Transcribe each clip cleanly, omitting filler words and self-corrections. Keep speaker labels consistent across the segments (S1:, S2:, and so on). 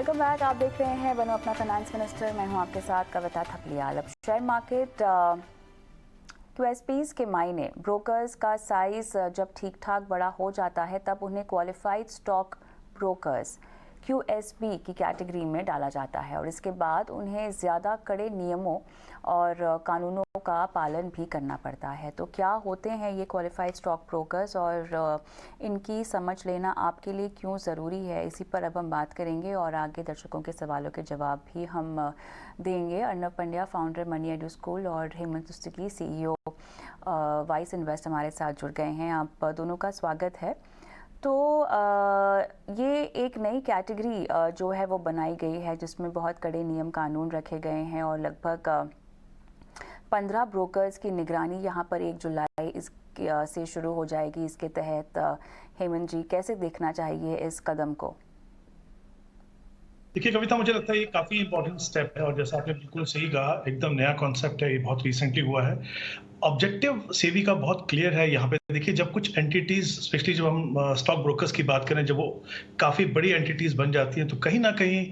S1: Welcome back. आप देख रहे हैं बनो अपना फाइनेंस मिनिस्टर। मैं हूं आपके साथ कविता थपलियाल। अब शेयर मार्केट QSPs के मायने ब्रोकर्स का साइज जब ठीक ठाक बड़ा हो जाता है तब उन्हें क्वालिफाइड स्टॉक ब्रोकर्स QSP की कैटेगरी में डाला जाता है और इसके बाद उन्हें ज़्यादा कड़े नियमों और कानूनों का पालन भी करना पड़ता है। तो क्या होते हैं ये क्वालिफाइड स्टॉक ब्रोकर्स और इनकी समझ लेना आपके लिए क्यों ज़रूरी है, इसी पर अब हम बात करेंगे और आगे दर्शकों के सवालों के जवाब भी हम देंगे। Arnab Pandya, founder money edu school, और हेमंत तुस्तिकी, CEO वाइस इन्वेस्ट हमारे साथ जुड़ गए हैं। आप दोनों का स्वागत है। तो ये एक नई कैटेगरी जो है वो बनाई गई है जिसमें बहुत कड़े नियम कानून रखे गए हैं और लगभग 15 ब्रोकर्स की निगरानी यहाँ पर 1 जुलाई से शुरू हो जाएगी। इसके तहत हेमंत जी, कैसे देखना चाहिए इस कदम को?
S2: देखिए कविता, मुझे लगता है ये काफी इंपॉर्टेंट स्टेप है और जैसा आपने बिल्कुल सही कहा, एकदम नया कॉन्सेप्ट है, ये बहुत रिसेंटली हुआ है। ऑब्जेक्टिव सेबी का बहुत क्लियर है यहाँ पे। देखिए, जब कुछ एंटिटीज, स्पेशली जब हम स्टॉक ब्रोकर्स की बात करें, जब वो काफी बड़ी एंटिटीज बन जाती हैं तो कहीं ना कहीं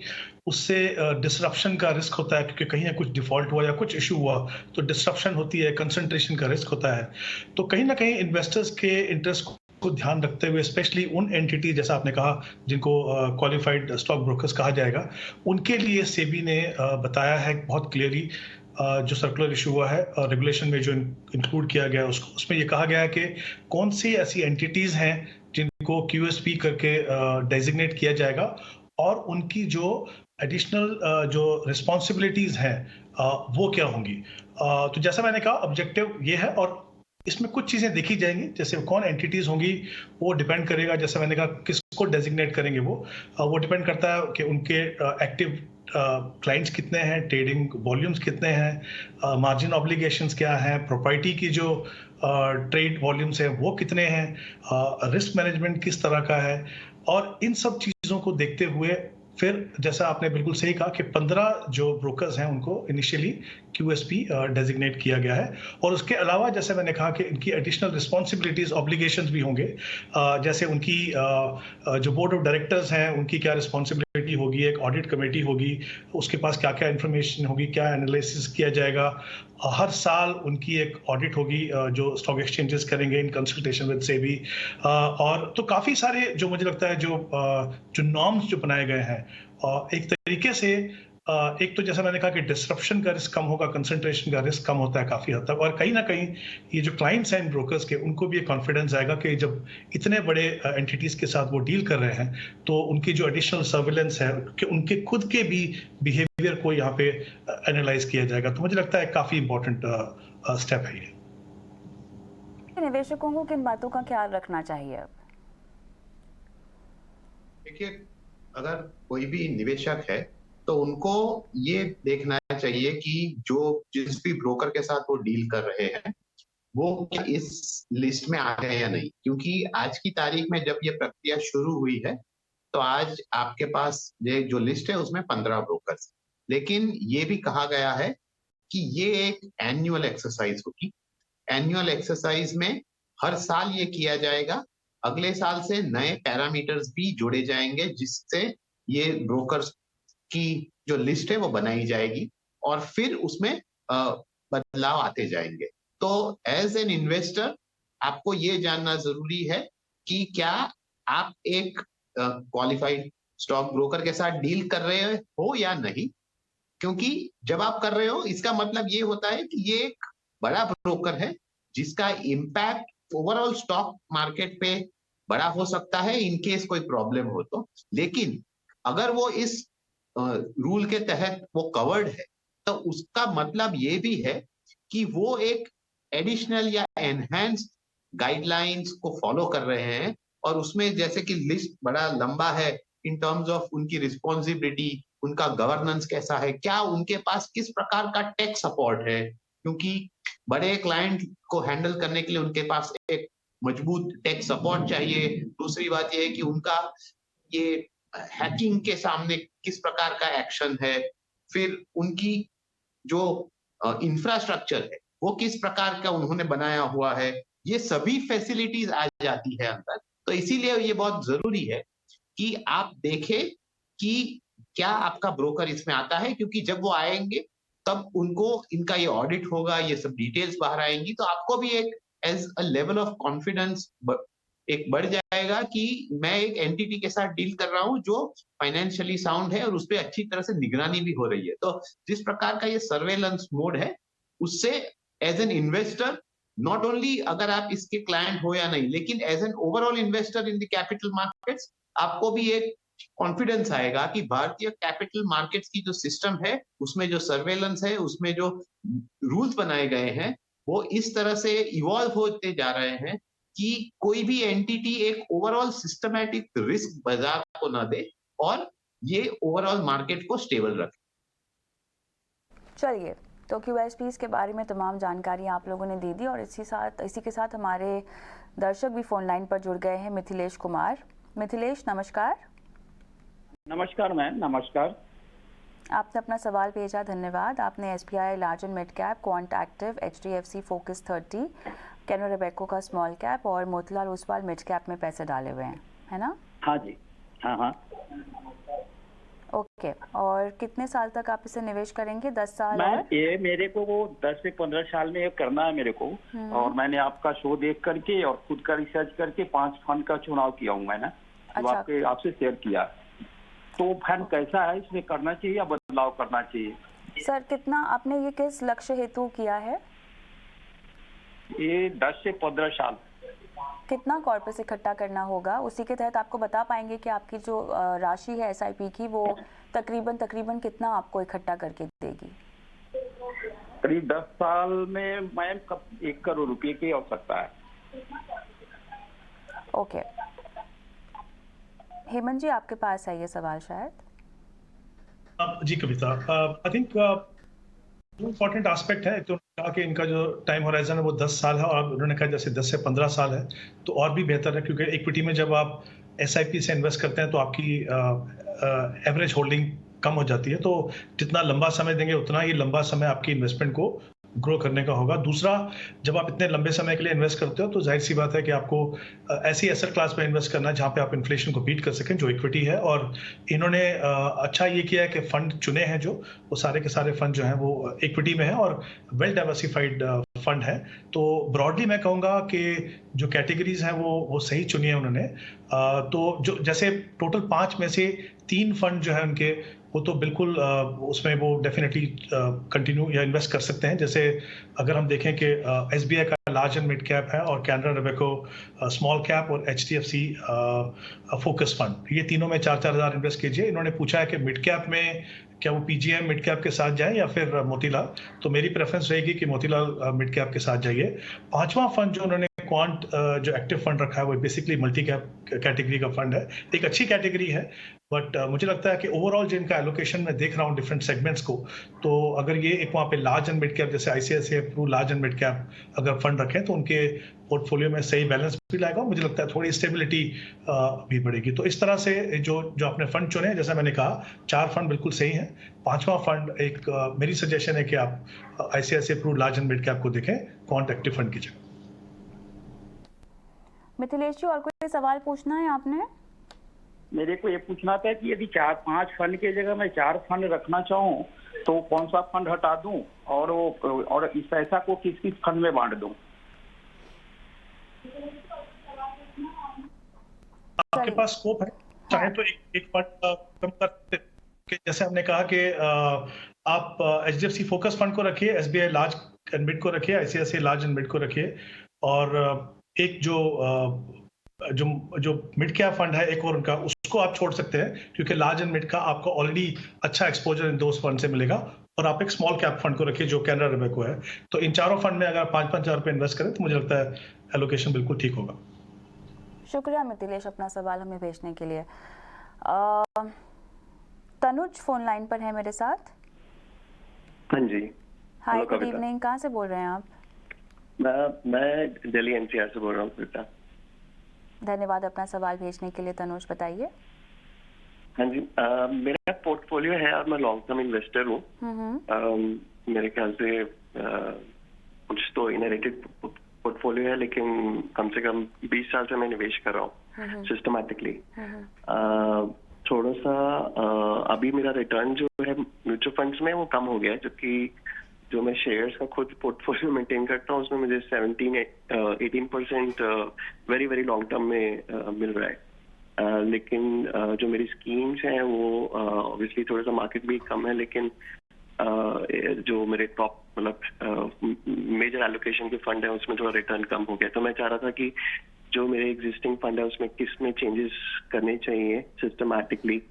S2: उससे डिसरप्शन का रिस्क होता है, क्योंकि कहीं ना कुछ डिफॉल्ट हुआ या कुछ इशू हुआ तो डिसरप्शन होती है, कंसंट्रेशन का रिस्क होता है। तो कहीं ना कहीं इन्वेस्टर्स के इंटरेस्ट को ध्यान रखते हुए, स्पेशली उन एंटिटी, जैसा आपने कहा, जिनको क्वालिफाइड स्टॉक ब्रोकर्स कहा जाएगा, उनके लिए सेबी ने बताया है बहुत क्लियरली, जो सर्कुलर इशू हुआ है रेगुलेशन में जो इंक्लूड किया गया उसको, उसमें ये कहा गया है कि कौन सी ऐसी एंटिटीज हैं जिनको QSP करके डेजिग्नेट किया जाएगा और उनकी जो एडिशनल जो रिस्पॉन्सिबिलिटीज हैं वो क्या होंगी। तो जैसा मैंने कहा, ऑब्जेक्टिव ये है और इसमें कुछ चीजें देखी जाएंगी, जैसे कौन एंटिटीज होंगी वो डिपेंड करेगा, जैसे मैंने कहा किसको डेजिग्नेट करेंगे वो डिपेंड करता है कि उनके एक्टिव क्लाइंट्स कितने हैं, ट्रेडिंग वॉल्यूम्स कितने हैं, मार्जिन ऑब्लिगेशंस क्या हैं, प्रॉपर्टी की जो ट्रेड वॉल्यूम्स हैं वो कितने हैं, रिस्क मैनेजमेंट किस तरह का है। और इन सब चीज़ों को देखते हुए फिर, जैसा आपने बिल्कुल सही कहा कि 15 जो ब्रोकर्स हैं उनको इनिशियली QSP डेजिग्नेट किया गया है और उसके अलावा, जैसे मैंने कहा, कि इनकी एडिशनल रिस्पॉन्सिबिलिटीज, ऑब्लिगेशंस भी होंगे। जैसे उनकी जो बोर्ड ऑफ डायरेक्टर्स हैं उनकी क्या रिस्पॉन्सिबिलिटी होगी, एक ऑडिट कमेटी होगी, उसके पास क्या क्या इन्फॉर्मेशन होगी, क्या एनालिसिस किया जाएगा, हर साल उनकी एक ऑडिट होगी जो स्टॉक एक्सचेंजेस करेंगे इन कंसल्टेशन विद सेबी। और तो काफ़ी सारे, जो मुझे लगता है, जो नॉर्म्स जो बनाए गए हैं, एक तरीके से एक तो जैसा मैंने कहा कि डिस्रप्शन का रिस्क कम होगा, कंसंट्रेशन का रिस्क कम होता है काफ़ी हद तक, और कहीं ना कहीं ये जो क्लाइंट्स हैं इन ब्रोकर्स के, उनको भी एक कॉन्फिडेंस आएगा कि जब इतने बड़े एंटिटीज के साथ वो डील कर रहे हैं तो उनकी जो एडिशनल सर्विलेंस है कि उनके खुद के भी बिहेवियर को यहाँ पे एनालाइज किया जाएगा। तो मुझे लगता है काफ़ी इंपॉर्टेंट स्टेप है ये।
S1: निवेशकों को किन बातों का ख्याल रखना चाहिए अब?
S3: देखिए, अगर कोई भी निवेशक है तो उनको ये देखना चाहिए कि जो जिस भी ब्रोकर के साथ वो डील कर रहे हैं वो क्या इस लिस्ट में आ गए या नहीं, क्योंकि आज की तारीख में जब ये प्रक्रिया शुरू हुई है तो आज आपके पास ये जो लिस्ट है उसमें 15 ब्रोकर्स, लेकिन ये भी कहा गया है कि ये एक एनुअल एक्सरसाइज होगी। एनुअल एक्सरसाइज में हर साल ये किया जाएगा, अगले साल से नए पैरामीटर्स भी जोड़े जाएंगे जिससे ये ब्रोकर्स की जो लिस्ट है वो बनाई जाएगी और फिर उसमें बदलाव आते जाएंगे। तो एज एन इन्वेस्टर आपको ये जानना जरूरी है कि क्या आप एक क्वालिफाइड स्टॉक ब्रोकर के साथ डील कर रहे हो या नहीं, क्योंकि जब आप कर रहे हो इसका मतलब ये होता है कि ये एक बड़ा ब्रोकर है जिसका इम्पैक्ट ओवरऑल स्टॉक मार्केट पे बड़ा हो सकता है इन केस कोई प्रॉब्लम हो तो। लेकिन अगर वो इस रूल के तहत वो कवर्ड है तो उसका मतलब ये भी है कि वो एक एडिशनल या एनहेंस्ड गाइडलाइंस को फॉलो कर रहे हैं और उसमें जैसे कि लिस्ट बड़ा लंबा है इन टर्म्स ऑफ उनकी रिस्पॉन्सिबिलिटी, उनका गवर्नेंस कैसा है, क्या उनके पास किस प्रकार का टेक सपोर्ट है, क्योंकि बड़े क्लाइंट को हैंडल करने के लिए उनके पास एक मजबूत टेक सपोर्ट चाहिए। दूसरी बात यह है कि उनका ये हैकिंग के सामने किस प्रकार का एक्शन है, फिर उनकी जो इंफ्रास्ट्रक्चर है वो किस प्रकार का उन्होंने बनाया हुआ है, ये सभी फैसिलिटीज आ जाती है अंदर। तो इसीलिए ये बहुत जरूरी है कि आप देखें कि क्या आपका ब्रोकर इसमें आता है, क्योंकि जब वो आएंगे तब उनको इनका ये ऑडिट होगा, ये सब डिटेल्स बाहर आएंगी, तो आपको भी एक as a level of confidence एक बढ़ जाएगा कि मैं एक एंटिटी के साथ डील कर रहा हूं जो फाइनेंशियली साउंड है और उस पर अच्छी तरह से निगरानी भी हो रही है। तो जिस प्रकार का ये सर्वेलेंस मोड है, उससे as an investor, not only अगर आप इसके क्लाइंट हो या नहीं, लेकिन as an overall investor in the capital markets, आपको भी एक कॉन्फिडेंस आएगा कि भारतीय कैपिटल मार्केट्स की जो सिस्टम है, उसमें जो सर्वेलेंस है, उसमें जो रूल्स बनाए गए हैं, वो इस तरह से इवॉल्व होते जा रहे हैं कि कोई भी एंटिटी एक ओवरऑल सिस्टमैटिक रिस्क बाजार को ना दे और ये ओवरऑल मार्केट को स्टेबल रखे।
S1: चलिए, तो QSPs के बारे में तमाम जानकारी आप लोगों ने दे दी और इसी के साथ हमारे दर्शक भी फोन लाइन पर जुड़ गए हैं। मिथिलेश कुमार। मिथिलेश, नमस्कार।
S4: नमस्कार मैम, नमस्कार।
S1: आपने अपना सवाल भेजा, धन्यवाद। आपने SBI large and mid cap, quant active, HDFC focus 30, Canara Robeco का स्मॉल कैप और मोतीलाल ओसवाल मिड कैप में पैसे डाले हुए हैं, है ना?
S4: हाँ जी, हाँ हाँ।
S1: ओके, और कितने साल तक आप इसे निवेश करेंगे? 10 साल?
S4: मैम ये मेरे को वो 10 से 15 साल में ये करना है मेरे को, और मैंने आपका शो देख करके और खुद का रिसर्च करके 5 फंड का चुनाव किया हूँ मैंने, तो
S1: अच्छा।
S4: आपसे शेयर किया। तो फंड कैसा है, इसमें करना चाहिए या बदलाव करना चाहिए?
S1: सर, कितना आपने ये किस लक्ष्य हेतु किया है?
S4: ये 10 से 15 साल।
S1: कितना कॉर्पस इकट्ठा करना होगा, उसी के तहत आपको बता पाएंगे कि आपकी जो राशि है SIP की, वो तकरीबन कितना आपको इकट्ठा करके देगी?
S4: करीब 10 साल में मैम 1 करोड़ रुपए की आवश्यकता है।
S1: ओके, हेमंत जी, आपके पास है ये सवाल शायद।
S2: जी कविता, आई थिंक इम्पोर्टेंट एस्पेक्ट है। तो कहा कि इनका जो टाइम होराइजन है वो 10 साल है, और उन्होंने कहा जैसे 10 से 15 साल है तो और भी बेहतर है, क्योंकि इक्विटी में जब आप SIP से इन्वेस्ट करते हैं तो आपकी एवरेज होल्डिंग कम हो जाती है, तो जितना लंबा समय देंगे उतना ही लंबा समय आपकी इन्वेस्टमेंट को ग्रो करने का होगा। दूसरा, जब आप इतने लंबे समय के लिए इन्वेस्ट करते हो तो जाहिर सी बात है कि आपको ऐसी एसेट क्लास में इन्वेस्ट करना है जहां पे आप इन्फ्लेशन को बीट कर सकें, जो इक्विटी है। और इन्होंने अच्छा ये किया है कि फंड चुने हैं जो वो सारे के सारे फंड जो हैं वो इक्विटी में है और वेल डाइवर्सिफाइड फंड है। तो ब्रॉडली मैं कहूँगा कि जो कैटेगरीज हैं वो सही चुनी है उन्होंने। तो जो जैसे टोटल 5 में से 3 फंड जो है उनके, वो तो बिल्कुल उसमें वो डेफिनेटली कंटिन्यू या इन्वेस्ट कर सकते हैं। जैसे अगर हम देखें कि SBI का लार्ज एंड मिड कैप है और कैनरा रोबेको स्मॉल कैप और HDFC फोकस फंड, ये तीनों में 4-4 हज़ार इन्वेस्ट कीजिए। इन्होंने पूछा है कि मिड कैप में क्या वो PGM मिड कैप के साथ जाए या फिर मोतीलाल, तो मेरी प्रेफरेंस रहेगी कि मोतीलाल मिड कैप के साथ जाइए। 5वां फंड जो उन्होंने क्वांट जो एक्टिव फंड रखा है वो बेसिकली मल्टी कैप कैटेगरी का फंड है। एक अच्छी कैटेगरी है, बट मुझे लगता है कि ओवरऑल जिनका एलोकेशन मैं देख रहा हूँ डिफरेंट सेगमेंट्स को, तो अगर ये एक वहाँ पे लार्ज एंड मिड कैप जैसे ICICI Pru large and mid cap अगर फंड रखें तो उनके पोर्टफोलियो में सही बैलेंस भी लाएगा, मुझे लगता है थोड़ी स्टेबिलिटी भी बढ़ेगी। तो इस तरह से जो आपने फंड चुने, जैसा मैंने कहा 4 फंड बिल्कुल सही हैं। 5वां फंड एक मेरी सजेशन है कि आप ICICI Pru large and mid cap को देखें क्वांट एक्टिव फंड की जगह।
S1: मिथिलेश जी, और कोई सवाल पूछना है आपने?
S4: मेरे को ये पूछना था कि यदि 4-5 फंड की जगह मैं 4 फंड रखना चाहूँ तो कौन सा फंड हटा दूं और इस पैसा को किस किस फंड में बांट दूं?
S2: आपके पास स्कोप है, चाहे तो एक फंड कम कर सकते हैं। जैसे हमने कहा कि आप HDFC फोकस फंड को रखिए, SBI लार्ज एंड मिड को रखिए, ICICI लार्ज एंड मिड को रखिए, और एक जो मिड कैप फंड है एक और उनका, उसको आप छोड़ सकते हैं, क्योंकि लार्ज एंड मिड का आपको ऑलरेडी अच्छा एक्सपोजर इन दो फंड से मिलेगा। और आप एक स्मॉल कैप फंड को रखिए जो कैनरा रोबेको है। तो इन चारों फंड में अगर 5-5 हज़ार रुपये इन्वेस्ट करें तो मुझे लगता है एलोकेशन बिल्कुल ठीक होगा।
S1: शुक्रिया मिथिलेश अपना सवाल हमें भेजने के लिए। तनुज फोन लाइन पर है मेरे साथ।
S5: हाँ जी,
S1: हाय, गुड इवनिंग। कहाँ से बोल रहे हैं आप?
S5: मैं दिल्ली NCR से बोल रहा हूँ कविता।
S1: धन्यवाद अपना सवाल भेजने के लिए तनुज, बताइए।
S5: हाँ जी, मेरा पोर्टफोलियो है और मैं लॉन्ग टर्म इन्वेस्टर हूँ। मेरे ख्याल से कुछ तो इनहेरिटेड पोर्टफोलियो है, लेकिन कम से कम 20 साल से मैं निवेश कर रहा हूँ सिस्टमैटिकली। थोड़ा सा अभी मेरा रिटर्न जो है म्यूचुअल फंड्स में वो कम हो गया है, जबकि जो मैं शेयर्स का खुद पोर्टफोलियो मेंटेन करता हूँ उसमें मुझे 17-18% वेरी वेरी लॉन्ग टर्म में मिल रहा है। लेकिन जो मेरी स्कीम्स हैं वो ऑब्वियसली थोड़ा सा मार्केट भी कम है, लेकिन जो मेरे टॉप मतलब मेजर एलोकेशन के फंड है उसमें थोड़ा रिटर्न कम हो गया। तो मैं चाह रहा था कि जो मेरे एग्जिस्टिंग फंड है उसमें किस में चेंजेस करने चाहिए सिस्टमैटिकली।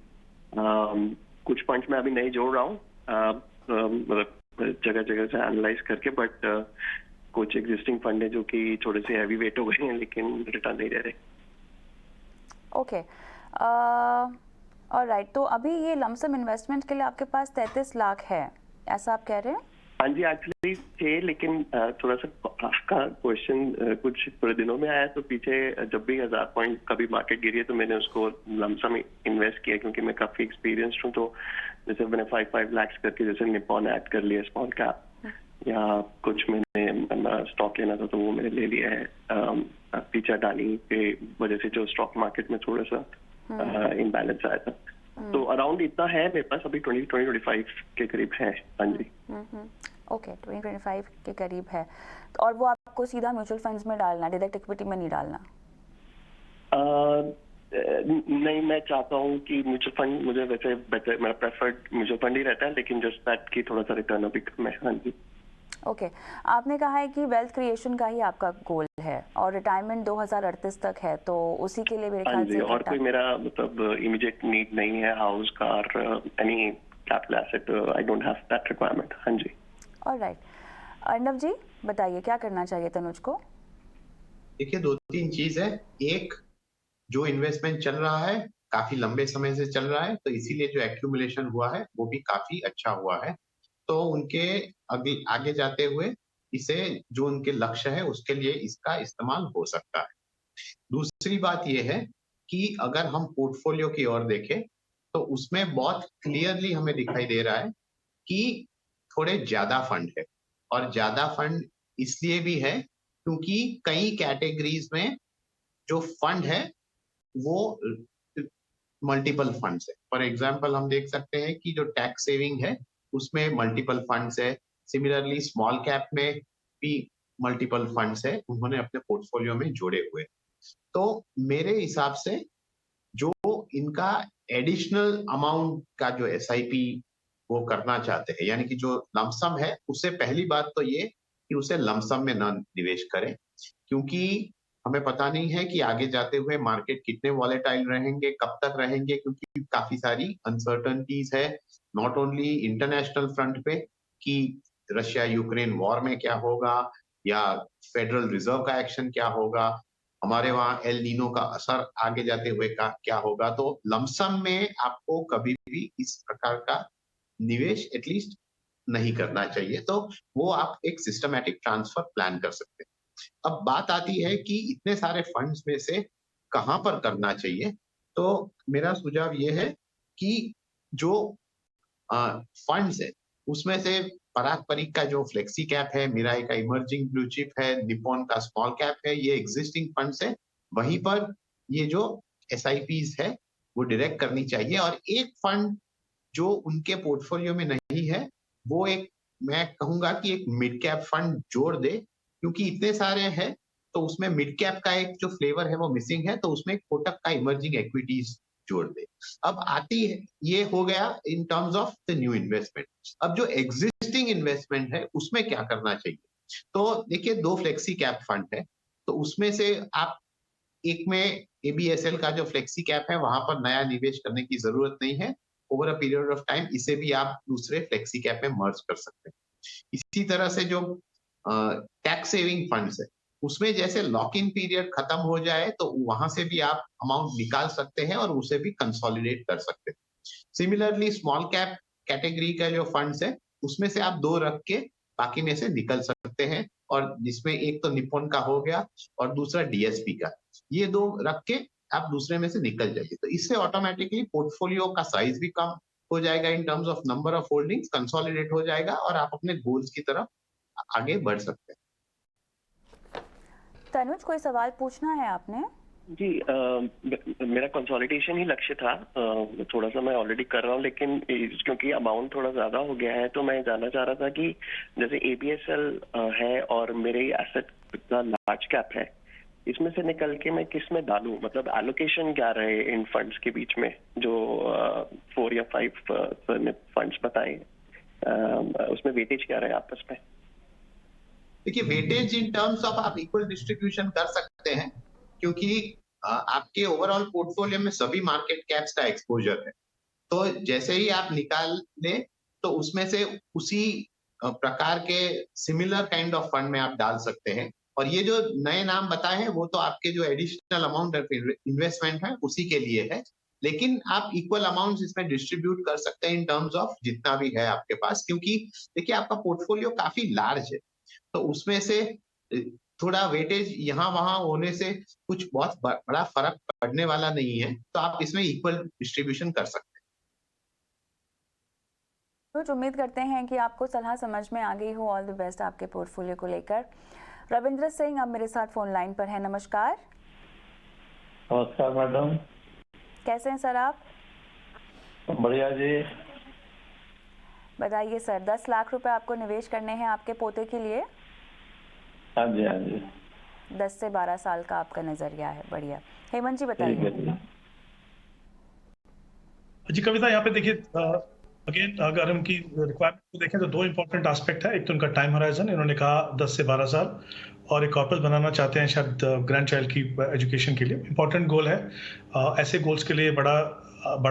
S5: कुछ फंड्स में अभी नहीं जोड़ रहा हूँ, मतलब जगह जगह से एनालाइज करके, बट कुछ एग्जिस्टिंग फंड है जो कि थोड़े से हैवी वेट हो गए हैं लेकिन रिटर्न नहीं दे रहे।
S1: Okay, alright. तो अभी ये लमसम इन्वेस्टमेंट के लिए आपके पास 33 लाख है, ऐसा आप कह रहे हैं?
S5: हाँ जी, एक्चुअली थे, लेकिन थोड़ा सा आपका क्वेश्चन कुछ थोड़े दिनों में आया, तो पीछे जब भी 1000 पॉइंट कभी मार्केट गिरी है तो मैंने उसको लमसम इन्वेस्ट किया, क्योंकि मैं काफी एक्सपीरियंस्ड हूँ। तो जैसे मैंने 5 लाख करके जैसे निपॉन ऐड कर लिया स्मॉल कैप, या कुछ मैंने स्टॉक लेना था तो वो मैंने ले लिया है पीछे अडानी के वजह से जो स्टॉक मार्केट में थोड़ा सा इम्बैलेंस आया था। तो अराउंड इतना है मेरे पास अभी 20-25 के करीब है। हाँ जी।
S1: ओके, 20-25 के करीब है। और वो आपको सीधा म्यूचुअल फंड्स में डालना, डायरेक्ट इक्विटी में नहीं डालना?
S5: नहीं, मैं चाहता हूँ कि म्यूचुअल फंड मुझे वैसे बेटर, मेरा प्रेफर्ड म्यूचुअल फंड ही रहता है, लेकिन जस्ट दैट की थोड़ा सा रिटर्न अभी कम है। हाँ जी।
S1: ओके, आपने कहा है कि वेल्थ क्रिएशन का ही आपका गोल है और रिटायरमेंट 2038 तक है, तो उसी के लिए मेरे ख्याल से
S5: और कोई मेरा मतलब इमीडिएट नीड नहीं है, house, car, any capital asset, I don't have that requirement. हाँ जी।
S1: ऑलराइट, अर्नव जी बताइए क्या करना चाहिए तनुज को?
S3: देखिए, 2-3 चीज है। एक, जो इन्वेस्टमेंट चल रहा है काफी लंबे समय से चल रहा है, तो इसीलिए जो एक्यूमुलेशन हुआ है वो भी काफी अच्छा हुआ है। तो उनके आगे जाते हुए इसे जो उनके लक्ष्य है उसके लिए इसका इस्तेमाल हो सकता है। दूसरी बात यह है कि अगर हम पोर्टफोलियो की ओर देखें तो उसमें बहुत क्लियरली हमें दिखाई दे रहा है कि थोड़े ज्यादा फंड है, और ज्यादा फंड इसलिए भी है क्योंकि कई कैटेगरीज में जो फंड है वो मल्टीपल फंड्स है। फॉर एग्जांपल हम देख सकते हैं कि जो टैक्स सेविंग है उसमें मल्टीपल फंड्स है। सिमिलरली स्मॉल कैप में भी मल्टीपल फंड्स है, उन्होंने अपने पोर्टफोलियो में जोड़े हुए। तो मेरे हिसाब से जो इनका एडिशनल अमाउंट का जो एसआईपी वो करना चाहते हैं, यानी कि जो लमसम है, उससे पहली बात तो ये कि उसे लमसम में न निवेश करें, क्योंकि हमें पता नहीं है कि आगे जाते हुए मार्केट कितने वॉलेटाइल रहेंगे, कब तक रहेंगे, क्योंकि काफी सारी अनसर्टनिटीज है, नॉट ओनली इंटरनेशनल फ्रंट पे कि रशिया यूक्रेन वॉर में क्या होगा, या फेडरल रिजर्व का एक्शन क्या होगा, हमारे वहां एल नीनो का असर आगे जाते हुए का क्या होगा। तो लमसम में आपको कभी भी इस प्रकार का निवेश एटलीस्ट नहीं करना चाहिए। तो वो आप एक सिस्टमैटिक ट्रांसफर प्लान कर सकते हैं। अब बात आती है कि इतने सारे फंड्स में से कहां पर करना चाहिए। तो मेरा सुझाव ये है कि जो फंड्स है उसमें से पराग परीक का जो फ्लेक्सी कैप है, मिराई का इमर्जिंग ब्लू चिप है, निपॉन का स्मॉल कैप है, ये एग्जिस्टिंग फंड्स है। वहीं पर ये जो एसआईपीज है वो डायरेक्ट करनी चाहिए। और एक फंड जो उनके पोर्टफोलियो में नहीं है वो एक, मैं कहूंगा कि एक मिड कैप फंड जोड़ दे, क्योंकि इतने सारे हैं तो उसमें मिड कैप का एक जो फ्लेवर है वो मिसिंग है, तो उसमें कोटक का इमर्जिंग इक्विटीज जोड़ दे। अब आती है, ये हो गया in terms of the new investment. अब जो एग्जिस्टिंग इन्वेस्टमेंट है उसमें क्या करना चाहिए। तो देखिए, 2 फ्लेक्सी कैप फंड है, तो उसमें से आप एक में एबीएसएल का जो फ्लेक्सी कैप है वहां पर नया निवेश करने की जरूरत नहीं है। Over a period of time इसे भी आप दूसरे फ्लेक्सी कैप में मर्ज कर सकते हैं। इसी तरह से जो टैक्स सेविंग फंड्स है उसमें जैसे लॉक इन पीरियड खत्म हो जाए तो वहां से भी आप अमाउंट निकाल सकते हैं और उसे भी कंसोलिडेट कर सकते हैं। सिमिलरली स्मॉल कैप कैटेगरी का जो फंड्स है उसमें से आप 2 रख के बाकी में से निकल सकते हैं, और जिसमें एक तो निपॉन का हो गया और दूसरा डीएसपी का, ये 2 रख के आप दूसरे में से निकल जाइए। तो इससे ऑटोमेटिकली पोर्टफोलियो का साइज भी कम हो जाएगा, in terms of number of holdings consolidate हो जाएगा, और आप अपने गोल्स की तरफ आगे बढ़ सकते हैं।
S1: तनुज, कोई सवाल पूछना है आपने?
S5: जी, मेरा कंसोलिडेशन ही लक्ष्य था। थोड़ा सा मैं ऑलरेडी कर रहा हूँ, लेकिन क्योंकि अमाउंट थोड़ा ज्यादा हो गया है, तो मैं जानना चाह रहा था कि जैसे एबीएसएल है और मेरे एसेट इतना लार्ज कैप है, इसमें से निकल के मैं किस में डालूं? मतलब एलोकेशन क्या रहे इन फंड्स के बीच में, जो 4 या 5 फंड्स बताए, उसमें वेटेज क्या रहे आपस में?
S3: देखिए, वेटेज इन टर्म्स ऑफ आप इक्वल डिस्ट्रीब्यूशन कर सकते हैं, क्योंकि आपके ओवरऑल पोर्टफोलियो में सभी मार्केट कैप्स का एक्सपोजर है। तो जैसे ही आप निकाल लें, तो उसमें से उसी प्रकार के सिमिलर काइंड ऑफ फंड में आप डाल सकते हैं। और ये जो नए नाम बताए हैं, वो तो आपके जो एडिशनल अमाउंट ऑफ इन्वेस्टमेंट है उसी के लिए है, लेकिन आप इक्वल अमाउंट इसमें डिस्ट्रीब्यूट कर सकते हैं इन टर्म्स ऑफ जितना भी है आपके पास, क्योंकि देखिए आपका पोर्टफोलियो काफी लार्ज है, तो उसमें से थोड़ा वेटेज यहाँ वहां होने से कुछ बहुत बड़ा फर्क पड़ने वाला नहीं है, तो आप इसमें इक्वल डिस्ट्रीब्यूशन कर सकते हैं।
S1: तो उम्मीद करते हैं कि आपको सलाह समझ में आ गई हो। ऑल द बेस्ट आपके पोर्टफोलियो को लेकर। रविंद्र सिंह अब मेरे साथ फोन लाइन पर है। नमस्कार।
S6: नमस्कार मैडम।
S1: कैसे हैं सर आप?
S6: बढ़िया जी।
S1: बताइए सर, 10 लाख रुपए आपको निवेश करने हैं आपके पोते के लिए।
S6: हाँ जी, हाँ जी।
S1: 10 से 12 साल का आपका नजरिया है। बढ़िया। हेमंत जी बताइए।
S2: जी कविता, यहाँ पे देखिए अगेन अगर हम की रिक्वायरमेंट को देखें तो दो इंपॉर्टेंट एस्पेक्ट है। एक तो उनका टाइम होराइजन, इन्होंने कहा 10 से 12 साल, और एक कॉर्पस बनाना चाहते हैं शायद ग्रैंड चाइल्ड की एजुकेशन के लिए। इंपॉर्टेंट गोल है। ऐसे गोल्स के लिए बड़ा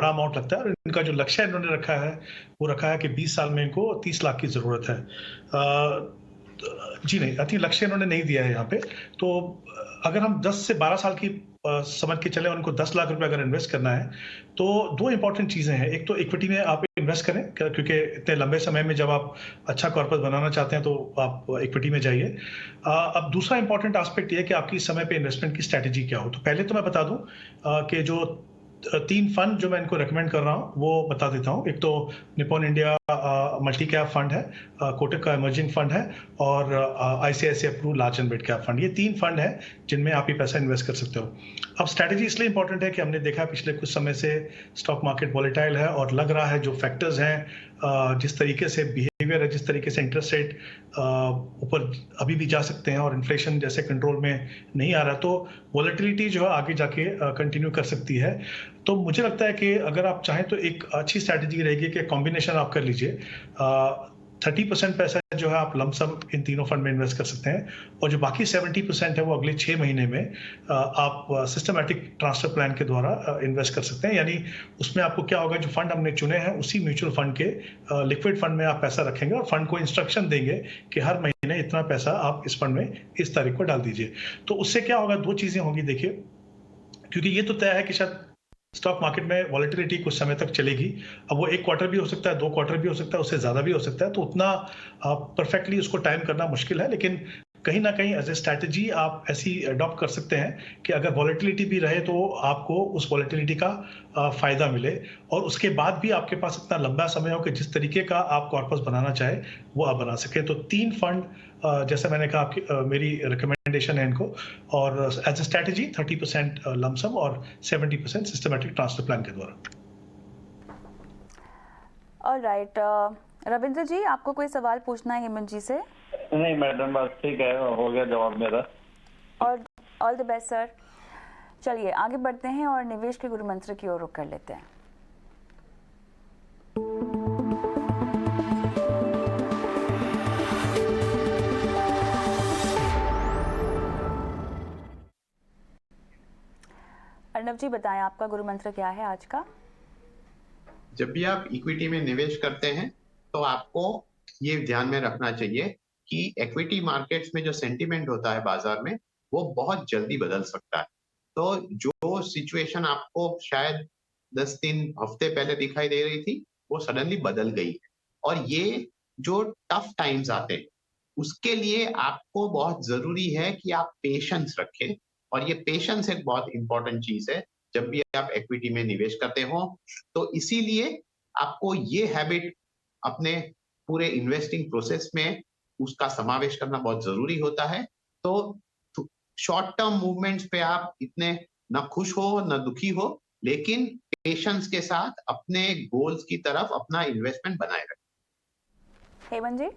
S2: अमाउंट लगता है, और इनका जो लक्ष्य इन्होंने रखा है वो रखा है कि 20 साल में इनको 30 लाख की जरूरत है। जी नहीं, अति लक्ष्य इन्होंने नहीं दिया है यहाँ पे। तो अगर हम 10 से 12 साल की समझ के चले, उनको 10 लाख रुपए अगर इन्वेस्ट करना है, तो दो इंपॉर्टेंट चीजें हैं। एक तो इक्विटी में आप इन्वेस्ट करें, क्योंकि इतने लंबे समय में जब आप अच्छा कॉर्पस बनाना चाहते हैं तो आप इक्विटी में जाइए। अब दूसरा इंपॉर्टेंट एस्पेक्ट ये है कि आपकी समय पे इन्वेस्टमेंट की स्ट्रैटेजी क्या हो। तो पहले तो मैं बता दूं कि जो 3 फंड जो मैं इनको रेकमेंड कर रहा हूँ वो बता देता हूँ। एक तो Nippon India multi cap fund है, कोटक का इमर्जिंग फंड है, और ICICI Pru large and mid cap fund. ये 3 फंड है जिनमें आप ये पैसा इन्वेस्ट कर सकते हो। अब स्ट्रैटेजी इसलिए इंपॉर्टेंट है कि हमने देखा पिछले कुछ समय से स्टॉक मार्केट वॉलेटाइल है, और लग रहा है जो फैक्टर्स हैं, जिस तरीके से बिहेवियर है, जिस तरीके से इंटरेस्ट रेट ऊपर अभी भी जा सकते हैं और इन्फ्लेशन जैसे कंट्रोल में नहीं आ रहा, तो वॉलेटिलिटी जो है आगे जाके कंटिन्यू कर सकती है। तो मुझे लगता है कि अगर आप चाहें तो एक अच्छी स्ट्रैटेजी रहेगी कि कॉम्बिनेशन आप कर लीजिए। 30% पैसा जो है आप लमसम इन तीनों फंड में इन्वेस्ट कर सकते हैं, और जो बाकी 70% है वो अगले 6 महीने में आप सिस्टमैटिक ट्रांसफर प्लान के द्वारा इन्वेस्ट कर सकते हैं। यानी उसमें आपको क्या होगा, जो फंड हमने चुने हैं उसी म्यूचुअल फंड के लिक्विड फंड में आप पैसा रखेंगे, और फंड को इंस्ट्रक्शन देंगे कि हर महीने इतना पैसा आप इस फंड में इस तारीख को डाल दीजिए। तो उससे क्या होगा, 2 चीजें होंगी। देखिए, क्योंकि ये तो तय है कि शायद स्टॉक मार्केट में वॉलेटिलिटी कुछ समय तक चलेगी। अब वो 1 क्वार्टर भी हो सकता है, 2 क्वार्टर भी हो सकता है, उससे ज्यादा भी हो सकता है, तो उतना परफेक्टली उसको टाइम करना मुश्किल है। लेकिन कहीं ना कहीं एज ए स्ट्रैटेजी आप ऐसी अडॉप्ट कर सकते हैं कि अगर वॉलेटिलिटी भी रहे तो आपको उस वॉलेटिलिटी का फायदा मिले, और उसके बाद भी आपके पास इतना लंबा समय हो कि जिस तरीके का आप कॉर्पस बनाना चाहे वो आप बना सके। तो 3 फंड जैसे मैंने कहा आपकी मेरी रिकमेंडेशन है इनको, और एज ए स्ट्रैटेजी 30% लमसम और 70% सिस्टमैटिक ट्रांसफर प्लान के द्वारा।
S1: ऑलराइट, रविंद्र जी आपको कोई सवाल पूछना है हेमंत जी से?
S6: नहीं मैडम, बस ठीक है, हो गया जवाब मेरा।
S1: और ऑल द बेस्ट सर। चलिए आगे बढ़ते हैं और निवेश के गुरु मंत्र की ओर रुख कर लेते हैं। अर्णव जी बताएं, आपका गुरु मंत्र क्या है आज का?
S3: जब भी आप इक्विटी में निवेश करते हैं तो आपको ये ध्यान में रखना चाहिए कि इक्विटी मार्केट्स में जो सेंटीमेंट होता है बाजार में, वो बहुत जल्दी बदल सकता है। तो जो सिचुएशन आपको शायद 10 दिन हफ्ते पहले दिखाई दे रही थी, वो सडनली बदल गई है। और ये जो टफ टाइम्स आते हैं, उसके लिए आपको बहुत जरूरी है कि आप पेशेंस रखें, और ये पेशेंस एक बहुत इंपॉर्टेंट चीज है जब भी आप इक्विटी में निवेश करते हो। तो इसीलिए आपको ये हैबिट अपने पूरे इन्वेस्टिंग प्रोसेस में उसका समावेश करना बहुत जरूरी होता है। तो शॉर्ट टर्म मूवमेंट्स पे आप इतने ना खुश हो ना दुखी हो, लेकिन पेशेंस के साथ अपने गोल्स की तरफ अपना इन्वेस्टमेंट बनाए रखें।
S1: हेमंत जी।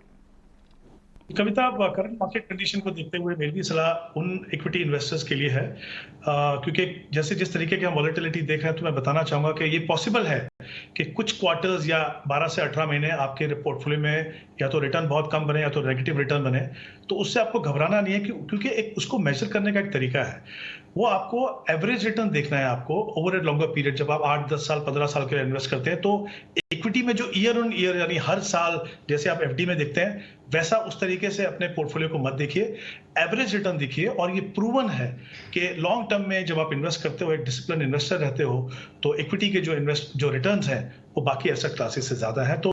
S2: कविता, करंट मार्केट कंडीशन को देखते हुए मेरी भी सलाह उन इक्विटी इन्वेस्टर्स के लिए है, क्योंकि जैसे जिस तरीके की हम वॉलेटिलिटी देख रहे हैं, तो मैं बताना चाहूंगा कि ये पॉसिबल है कि कुछ क्वार्टर्स या 12 से 18 महीने आपके पोर्टफोलियो में या तो रिटर्न बहुत कम बने या तो नेगेटिव रिटर्न बने। तो उससे आपको घबराना नहीं है, क्योंकि एक उसको मेजर करने का एक तरीका है, वो आपको एवरेज रिटर्न देखना है आपको ओवर ए लॉन्गर पीरियड। जब आप 8-10 साल 15 साल के लिए इन्वेस्ट करते हैं, तो इक्विटी में जो ईयर ऑन ईयर यानी हर साल जैसे आप एफडी में देखते हैं, वैसा उस तरीके से अपने पोर्टफोलियो को मत देखिए, एवरेज रिटर्न देखिए। और ये प्रूवन है कि लॉन्ग टर्म में जब आप इन्वेस्ट करते हो, एक डिसिप्लिन इन्वेस्टर रहते हो, तो इक्विटी के जो रिटर्न्स हैं वो बाकी एसेट क्लासेस से ज्यादा है। तो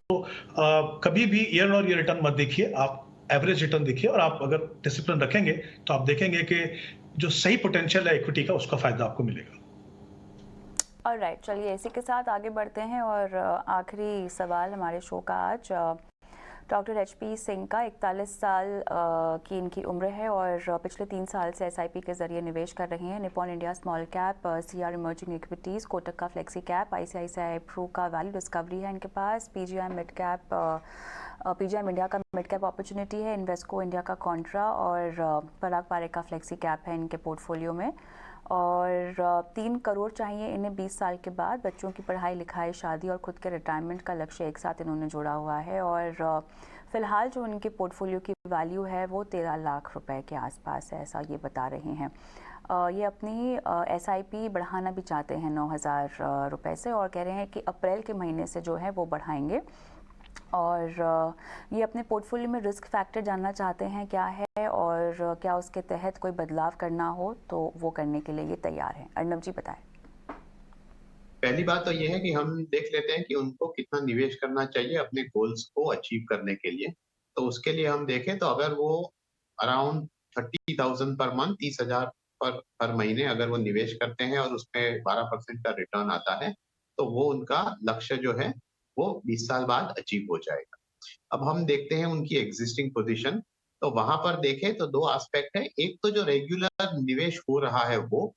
S2: कभी भी ईयर ऑन ईयर रिटर्न मत देखिए, आप एवरेज रिटर्न देखिए। और आप अगर डिसिप्लिन रखेंगे तो आप देखेंगे कि जो सही पोटेंशियल है इक्विटी का, उसका फायदा आपको मिलेगा।
S1: ऑलराइट, चलिए इसी के साथ आगे बढ़ते हैं और आखिरी सवाल हमारे शो का आज डॉक्टर एचपी सिंह का 41 साल की इनकी उम्र है और पिछले 3 साल से एसआईपी के जरिए निवेश कर रहे हैं। Nippon India small cap, CR emerging equities, Kotak का फ्लेक्सी कैप, आईसीआईसीआई प्रू का वैल्यू डिस्कवरी है इनके पास, PGI mid cap, PGI India का मिड कैप अपॉर्चुनिटी है, इन्वेस्को इंडिया का कॉन्ट्रा और पराग पारेख का फ्लेक्सी कैप है इनके पोर्टफोलियो में। और 3 करोड़ चाहिए इन्हें 20 साल के बाद। बच्चों की पढ़ाई लिखाई, शादी और खुद के रिटायरमेंट का लक्ष्य एक साथ इन्होंने जोड़ा हुआ है। और फ़िलहाल जो उनके पोर्टफोलियो की वैल्यू है वो 13 लाख रुपए के आसपास है, ऐसा ये बता रहे हैं। ये अपनी एसआईपी बढ़ाना भी चाहते हैं 9,000 रुपये से, और कह रहे हैं कि अप्रैल के महीने से जो है वो बढ़ाएंगे। और ये अपने पोर्टफोलियो में रिस्क फैक्टर जानना चाहते हैं क्या है और क्या उसके तहत कोई बदलाव करना हो तो वो करने के लिए ये तैयार हैं। अर्नब जी बताएं।
S3: पहली बात तो ये है कि हम देख लेते हैं कि उनको कितना निवेश करना चाहिए अपने गोल्स को अचीव करने के लिए। तो उसके लिए हम देखें तो अगर वो अराउंड 30,000 पर मंथ, 30,000 पर महीने अगर वो निवेश करते हैं और उसमें 12% का रिटर्न आता है, तो वो उनका लक्ष्य जो है वो 20 साल बाद अचीव हो जाएगा। अब हम देखते हैं उनकी एग्जिस्टिंग पोजीशन, तो वहां पर देखें तो 2 एस्पेक्ट है। एक तो जो रेगुलर निवेश हो रहा है वो,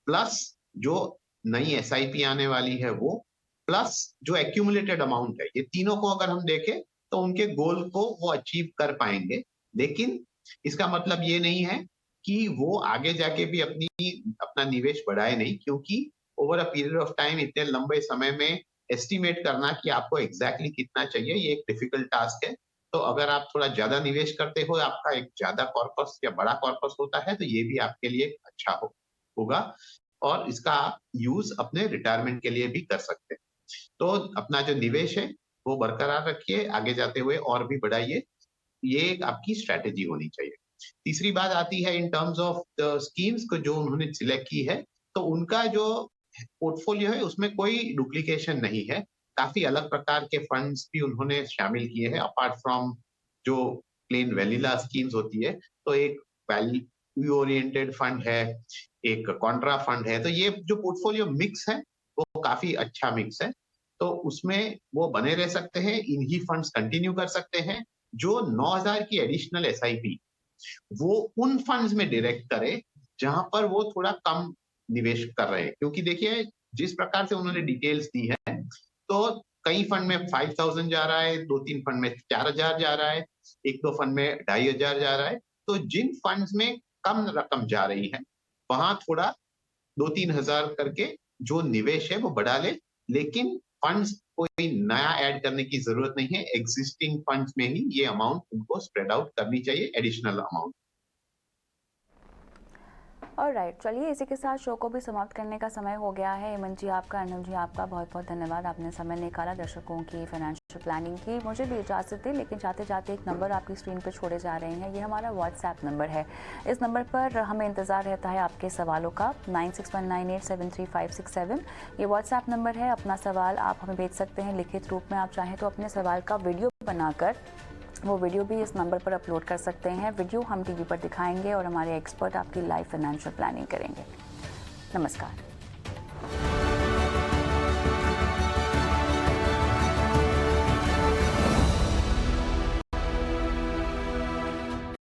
S3: प्लस जो नई एसआईपी आने वाली है वो, प्लस जो एक्यूमुलेटेड अमाउंट है, ये तीनों को अगर हम देखें तो उनके गोल को वो अचीव कर पाएंगे। लेकिन इसका मतलब ये नहीं है कि वो आगे जाके भी अपना निवेश बढ़ाए नहीं, क्योंकि over a period of time, इतने लंबे समय में एस्टिमेट करना कि आपको एग्जैक्टली कितना चाहिए, ये एक डिफिकल्ट टास्क है। तो अगर आप थोड़ा ज्यादा निवेश करते हो, आपका एक ज्यादा कॉर्पस या बड़ा कॉर्पस होता है, तो ये भी आपके लिए अच्छा होगा और इसका यूज अपने रिटायरमेंट के लिए भी कर सकते हैं। तो अपना जो निवेश है वो बरकरार रखिए, आगे जाते हुए और भी बढ़ाइए, ये एक आपकी स्ट्रैटेजी होनी चाहिए। तीसरी बात आती है in terms of the schemes को जो उन्होंने सिलेक्ट की है, तो उनका जो पोर्टफोलियो है उसमें कोई डुप्लीकेशन नहीं है। काफी अलग प्रकार के फंड्स भी उन्होंने शामिल किए हैं अपार्ट फ्रॉम जो प्लेन वेनिला स्कीम्स होती है। तो एक वैल्यू ओरिएंटेड फंड है, एक कॉन्ट्रा फंड है। तो ये जो पोर्टफोलियो मिक्स है वो काफी अच्छा मिक्स है, तो उसमें वो बने रह सकते हैं, इन्हीं फंड्स कंटिन्यू कर सकते हैं। जो 9,000 की एडिशनल एसआईपी वो उन फंड्स में डायरेक्ट करे जहां पर वो थोड़ा कम निवेश कर रहे हैं, क्योंकि देखिए जिस प्रकार से उन्होंने डिटेल्स दी है, तो कई फंड में 5,000 जा रहा है, 2-3 फंड में 4,000 जा रहा है, 1-2 फंड में 2,500 जा रहा है। तो जिन फंड्स में कम रकम जा रही है वहां थोड़ा 2-3 हजार करके जो निवेश है वो बढ़ा ले, लेकिन फंड्स कोई नया ऐड करने की जरूरत नहीं है। एग्जिस्टिंग फंड्स में ही ये अमाउंट उनको स्प्रेड आउट करनी चाहिए, एडिशनल अमाउंट।
S1: ऑलराइट, चलिए इसी के साथ शो को भी समाप्त करने का समय हो गया है। हेमंत जी आपका, अर्नब जी आपका बहुत बहुत धन्यवाद, आपने समय निकाला दर्शकों की फाइनेंशियल प्लानिंग की। मुझे भी इजाज़त दी, लेकिन जाते जाते एक नंबर आपकी स्क्रीन पर छोड़े जा रहे हैं, ये हमारा व्हाट्सएप नंबर है। इस नंबर पर हमें इंतज़ार रहता है आपके सवालों का, 9619873567 ये व्हाट्सएप नंबर है। अपना सवाल आप हमें भेज सकते हैं लिखित रूप में, आप चाहें तो अपने सवाल का वीडियो बनाकर वो वीडियो भी इस नंबर पर अपलोड कर सकते हैं। वीडियो हम टीवी पर दिखाएंगे और हमारे एक्सपर्ट आपकी लाइव फाइनेंशियल प्लानिंग करेंगे। नमस्कार।